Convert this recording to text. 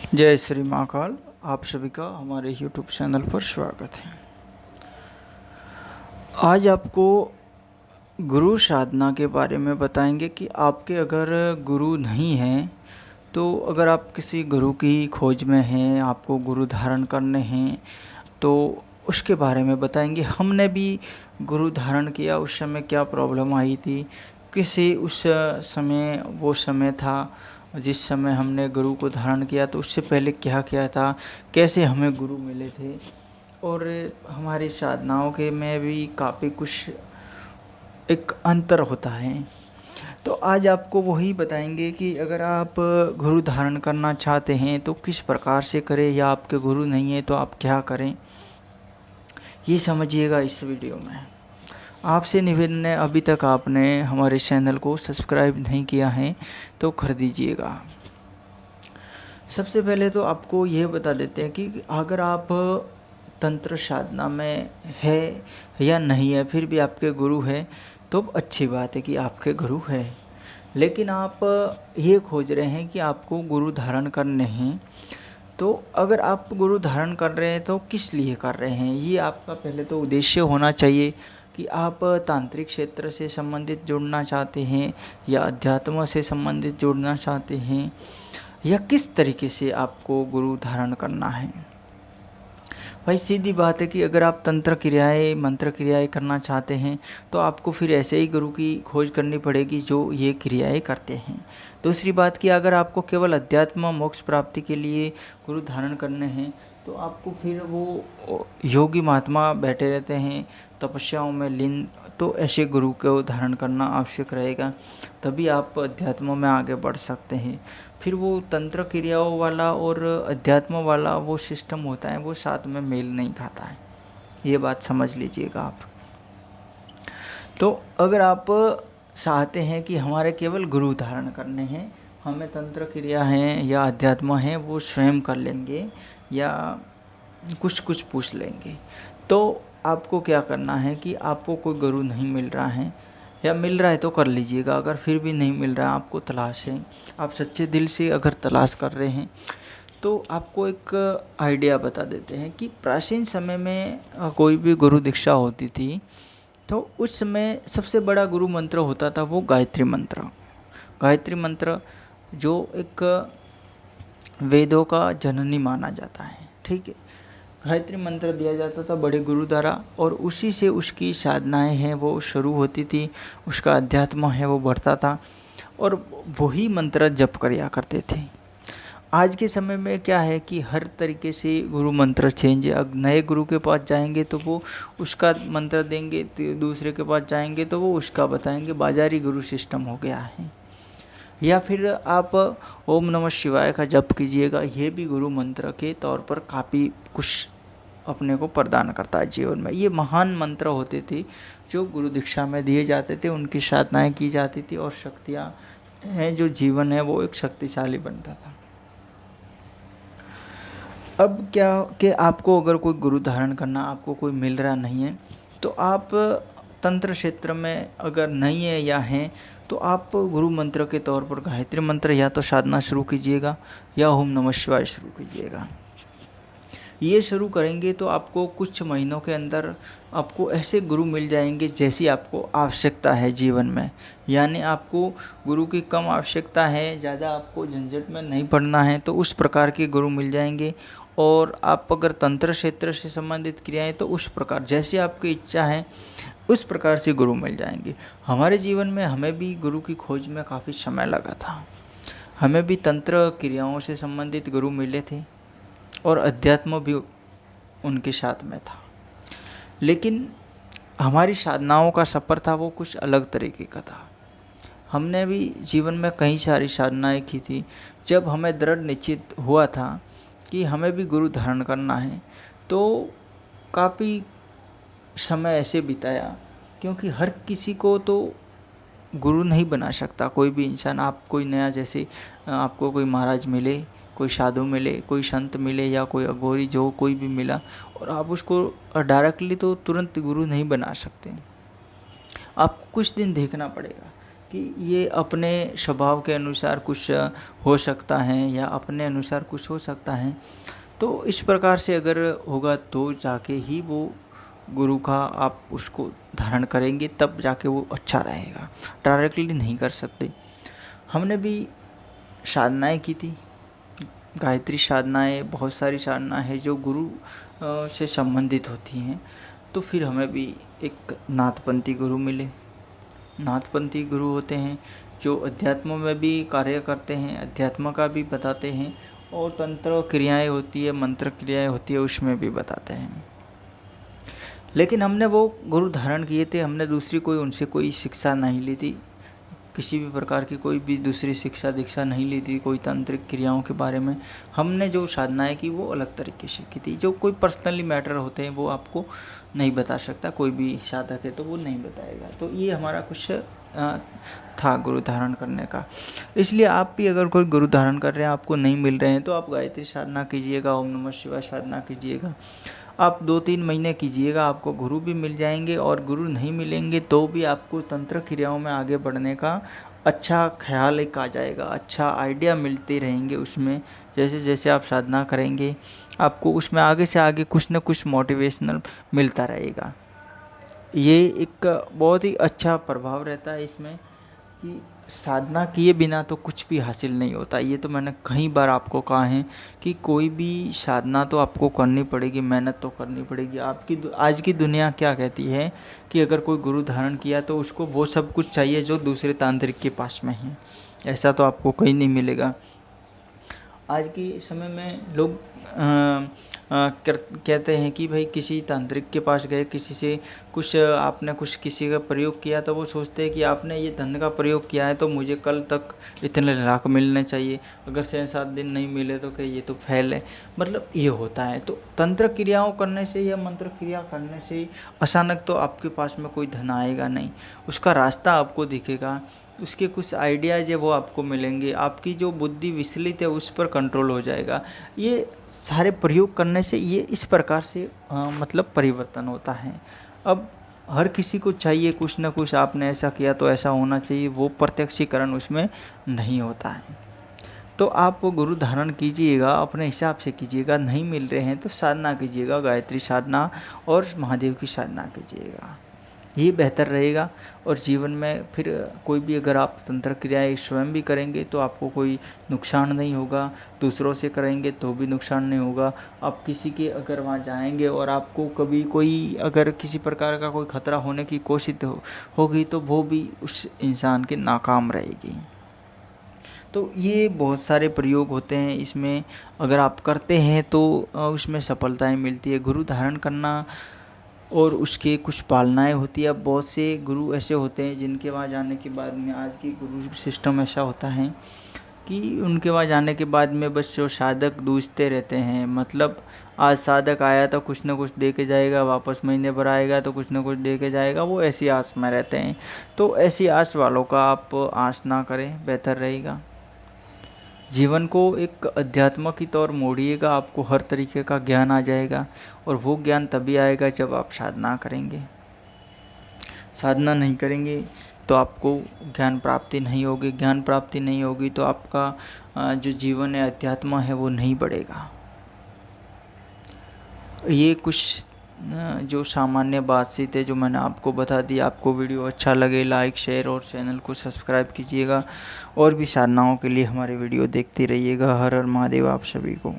जय श्री महाकाल। आप सभी का हमारे YouTube चैनल पर स्वागत है। आज आपको गुरु साधना के बारे में बताएंगे कि आपके अगर गुरु नहीं हैं तो अगर आप किसी गुरु की खोज में हैं, आपको गुरु धारण करने हैं, तो उसके बारे में बताएंगे। हमने भी गुरु धारण किया, उस समय क्या प्रॉब्लम आई थी, किसी उस समय वो समय था जिस समय हमने गुरु को धारण किया, तो उससे पहले क्या किया था, कैसे हमें गुरु मिले थे, और हमारी साधनाओं के में भी काफ़ी कुछ एक अंतर होता है। तो आज आपको वही बताएंगे कि अगर आप गुरु धारण करना चाहते हैं तो किस प्रकार से करें, या आपके गुरु नहीं है तो आप क्या करें, ये समझिएगा इस वीडियो में। आपसे निवेदन है, अभी तक आपने हमारे चैनल को सब्सक्राइब नहीं किया है तो कर दीजिएगा। सबसे पहले तो आपको ये बता देते हैं कि अगर आप तंत्र साधना में है या नहीं है, फिर भी आपके गुरु है तो अच्छी बात है कि आपके गुरु है। लेकिन आप ये खोज रहे हैं कि आपको गुरु धारण करने हैं, तो अगर आप गुरु धारण कर रहे हैं तो किस लिए कर रहे हैं, ये आपका पहले तो उद्देश्य होना चाहिए कि आप तांत्रिक क्षेत्र से संबंधित जुड़ना चाहते हैं या अध्यात्म से संबंधित जुड़ना चाहते हैं, या किस तरीके से आपको गुरु धारण करना है। भाई सीधी बात है कि अगर आप तंत्र क्रियाएं, मंत्र क्रियाएं करना चाहते हैं तो आपको फिर ऐसे ही गुरु की खोज करनी पड़ेगी जो ये क्रियाएं करते हैं। दूसरी बात कि अगर आपको केवल अध्यात्म मोक्ष प्राप्ति के लिए गुरु धारण करने हैं तो आपको फिर वो योगी महात्मा बैठे रहते हैं तपस्याओं में लीन, तो ऐसे गुरु को धारण करना आवश्यक रहेगा, तभी आप अध्यात्म में आगे बढ़ सकते हैं। फिर वो तंत्र क्रियाओं वाला और अध्यात्म वाला वो सिस्टम होता है, वो साथ में मेल नहीं खाता है, ये बात समझ लीजिएगा आप। तो अगर आप चाहते हैं कि हमारे केवल गुरु धारण करने हैं, हमें तंत्र क्रिया हैं या अध्यात्म हैं वो स्वयं कर लेंगे या कुछ पूछ लेंगे, तो आपको क्या करना है कि आपको कोई गुरु नहीं मिल रहा है, या मिल रहा है तो कर लीजिएगा, अगर फिर भी नहीं मिल रहा है, आपको तलाश है, आप सच्चे दिल से अगर तलाश कर रहे हैं, तो आपको एक आइडिया बता देते हैं कि प्राचीन समय में कोई भी गुरु दीक्षा होती थी तो उस समय सबसे बड़ा गुरु मंत्र होता था वो गायत्री मंत्र। गायत्री मंत्र जो एक वेदों का जननी माना जाता है, ठीक है। गायत्री मंत्र दिया जाता था बड़े गुरु द्वारा, और उसी से उसकी साधनाएं हैं वो शुरू होती थी, उसका अध्यात्म है वो बढ़ता था, और वही मंत्र जप करया करते थे। आज के समय में क्या है कि हर तरीके से गुरु मंत्र चेंज है। अब नए गुरु के पास जाएंगे तो वो उसका मंत्र देंगे, तो दूसरे के पास जाएंगे तो वो उसका बताएंगे, बाजारी गुरु सिस्टम हो गया है। या फिर आप ओम नमः शिवाय का जप कीजिएगा, ये भी गुरु मंत्र के तौर पर काफ़ी कुछ अपने को प्रदान करता है जीवन में। ये महान मंत्र होते थे जो गुरु दीक्षा में दिए जाते थे, उनकी साधनाएं की जाती थी, और शक्तियाँ हैं जो जीवन है वो एक शक्तिशाली बनता था। अब क्या कि आपको अगर कोई गुरु धारण करना, आपको कोई मिल रहा नहीं है, तो आप तंत्र क्षेत्र में अगर नहीं है या हैं तो आप गुरु मंत्र के तौर पर गायत्री मंत्र या तो साधना शुरू कीजिएगा या ओम नमः शिवाय शुरू कीजिएगा। ये शुरू करेंगे तो आपको कुछ महीनों के अंदर आपको ऐसे गुरु मिल जाएंगे जैसी आपको आवश्यकता है जीवन में। यानी आपको गुरु की कम आवश्यकता है, ज़्यादा आपको झंझट में नहीं पड़ना है, तो उस प्रकार के गुरु मिल जाएंगे। और आप अगर तंत्र क्षेत्र से संबंधित क्रियाएं तो उस प्रकार जैसी आपकी इच्छा है उस प्रकार से गुरु मिल जाएंगे। हमारे जीवन में हमें भी गुरु की खोज में काफ़ी समय लगा था। हमें भी तंत्र क्रियाओं से संबंधित गुरु मिले थे और अध्यात्म भी उनके साथ में था, लेकिन हमारी साधनाओं का सफ़र था वो कुछ अलग तरीके का था। हमने भी जीवन में कई सारी साधनाएं की थी। जब हमें दृढ़ निश्चित हुआ था कि हमें भी गुरु धारण करना है, तो काफ़ी समय ऐसे बिताया, क्योंकि हर किसी को तो गुरु नहीं बना सकता कोई भी इंसान। आप कोई नया, जैसे आपको कोई महाराज मिले, कोई साधु मिले, कोई संत मिले, या कोई अघोरी, जो कोई भी मिला, और आप उसको डायरेक्टली तो तुरंत गुरु नहीं बना सकते। आपको कुछ दिन देखना पड़ेगा कि ये अपने स्वभाव के अनुसार कुछ हो सकता है या अपने अनुसार कुछ हो सकता है। तो इस प्रकार से अगर होगा तो जाके ही वो गुरु का आप उसको धारण करेंगे, तब जाके वो अच्छा रहेगा, डायरेक्टली नहीं कर सकते। हमने भी साधनाएं की थी, गायत्री साधनाएं, बहुत सारी साधना है जो गुरु से संबंधित होती हैं। तो फिर हमें भी एक नाथपंथी गुरु मिले। नाथपंथी गुरु होते हैं जो अध्यात्म में भी कार्य करते हैं, अध्यात्म का भी बताते हैं, और तंत्र क्रियाएं होती है, मंत्र क्रियाएं होती है, उसमें भी बताते हैं। लेकिन हमने वो गुरु धारण किए थे, हमने दूसरी कोई उनसे कोई शिक्षा नहीं ली थी, किसी भी प्रकार की कोई भी दूसरी शिक्षा दीक्षा नहीं ली थी कोई तांत्रिक क्रियाओं के बारे में। हमने जो साधनाएं की वो अलग तरीके से की थी। जो कोई पर्सनली मैटर होते हैं वो आपको नहीं बता सकता, कोई भी साधक है तो वो नहीं बताएगा। तो ये हमारा कुछ था गुरु धारण करने का। इसलिए आप भी अगर कोई गुरु धारण कर रहे हैं, आपको नहीं मिल रहे हैं, तो आप गायत्री साधना कीजिएगा, ओम नमः शिवाय साधना कीजिएगा। आप 2-3 महीने कीजिएगा, आपको गुरु भी मिल जाएंगे। और गुरु नहीं मिलेंगे तो भी आपको तंत्र क्रियाओं में आगे बढ़ने का अच्छा ख्याल एक आ जाएगा, अच्छा आइडिया मिलते रहेंगे उसमें। जैसे जैसे आप साधना करेंगे आपको उसमें आगे से आगे कुछ न कुछ मोटिवेशनल मिलता रहेगा। ये एक बहुत ही अच्छा प्रभाव रहता है इसमें कि साधना किए बिना तो कुछ भी हासिल नहीं होता। ये तो मैंने कई बार आपको कहा है कि कोई भी साधना तो आपको करनी पड़ेगी, मेहनत तो करनी पड़ेगी। आज की दुनिया क्या कहती है कि अगर कोई गुरु धारण किया तो उसको वो सब कुछ चाहिए जो दूसरे तांत्रिक के पास में है। ऐसा तो आपको कहीं नहीं मिलेगा। आज के समय में लोग कहते हैं कि भाई किसी तांत्रिक के पास गए, किसी से कुछ आपने कुछ किसी का प्रयोग किया तो वो सोचते हैं कि आपने ये धन का प्रयोग किया है तो मुझे कल तक इतने लाख मिलने चाहिए, अगर 6-7 दिन नहीं मिले तो क्या ये तो फेल है। मतलब ये होता है। तो तंत्र क्रियाओं करने से या मंत्र क्रिया करने से अचानक तो आपके पास में कोई धन आएगा नहीं, उसका रास्ता आपको दिखेगा, उसके कुछ आइडियाज़ है वो आपको मिलेंगे, आपकी जो बुद्धि विचलित है उस पर कंट्रोल हो जाएगा। ये सारे प्रयोग करने से ये इस प्रकार से मतलब परिवर्तन होता है। अब हर किसी को चाहिए कुछ ना कुछ, आपने ऐसा किया तो ऐसा होना चाहिए, वो प्रत्यक्षीकरण उसमें नहीं होता है। तो आप गुरु धारण कीजिएगा, अपने हिसाब से कीजिएगा। नहीं मिल रहे हैं तो साधना कीजिएगा, गायत्री साधना और महादेव की साधना कीजिएगा, ये बेहतर रहेगा। और जीवन में फिर कोई भी अगर आप तंत्र क्रियाएं स्वयं भी करेंगे तो आपको कोई नुकसान नहीं होगा, दूसरों से करेंगे तो भी नुकसान नहीं होगा। आप किसी के अगर वहाँ जाएंगे और आपको कभी कोई अगर किसी प्रकार का कोई खतरा होने की कोशिश होगी तो वो भी उस इंसान के नाकाम रहेगी। तो ये बहुत सारे प्रयोग होते हैं इसमें, अगर आप करते हैं तो उसमें सफलताएं मिलती है। गुरु धारण करना और उसके कुछ पालनाएं होती है। अब बहुत से गुरु ऐसे होते हैं जिनके वहाँ जाने के बाद में, आज की गुरु सिस्टम ऐसा होता है कि उनके वहाँ जाने के बाद में बस जो साधक दूसते रहते हैं। मतलब आज साधक आया तो कुछ ना कुछ दे के जाएगा, वापस महीने भर आएगा तो कुछ ना कुछ दे के जाएगा, वो ऐसी आस में रहते हैं। तो ऐसी आस वालों का आप आस ना करें, बेहतर रहेगा। जीवन को एक अध्यात्म की तौर मोड़िएगा, आपको हर तरीके का ज्ञान आ जाएगा। और वो ज्ञान तभी आएगा जब आप साधना करेंगे। साधना नहीं करेंगे तो आपको ज्ञान प्राप्ति नहीं होगी, ज्ञान प्राप्ति नहीं होगी तो आपका जो जीवन है अध्यात्म है वो नहीं बढ़ेगा। ये कुछ जो सामान्य बातचीत है जो मैंने आपको बता दी। आपको वीडियो अच्छा लगे लाइक शेयर और चैनल को सब्सक्राइब कीजिएगा। और भी साधनाओं के लिए हमारे वीडियो देखते रहिएगा। हर हर महादेव आप सभी को।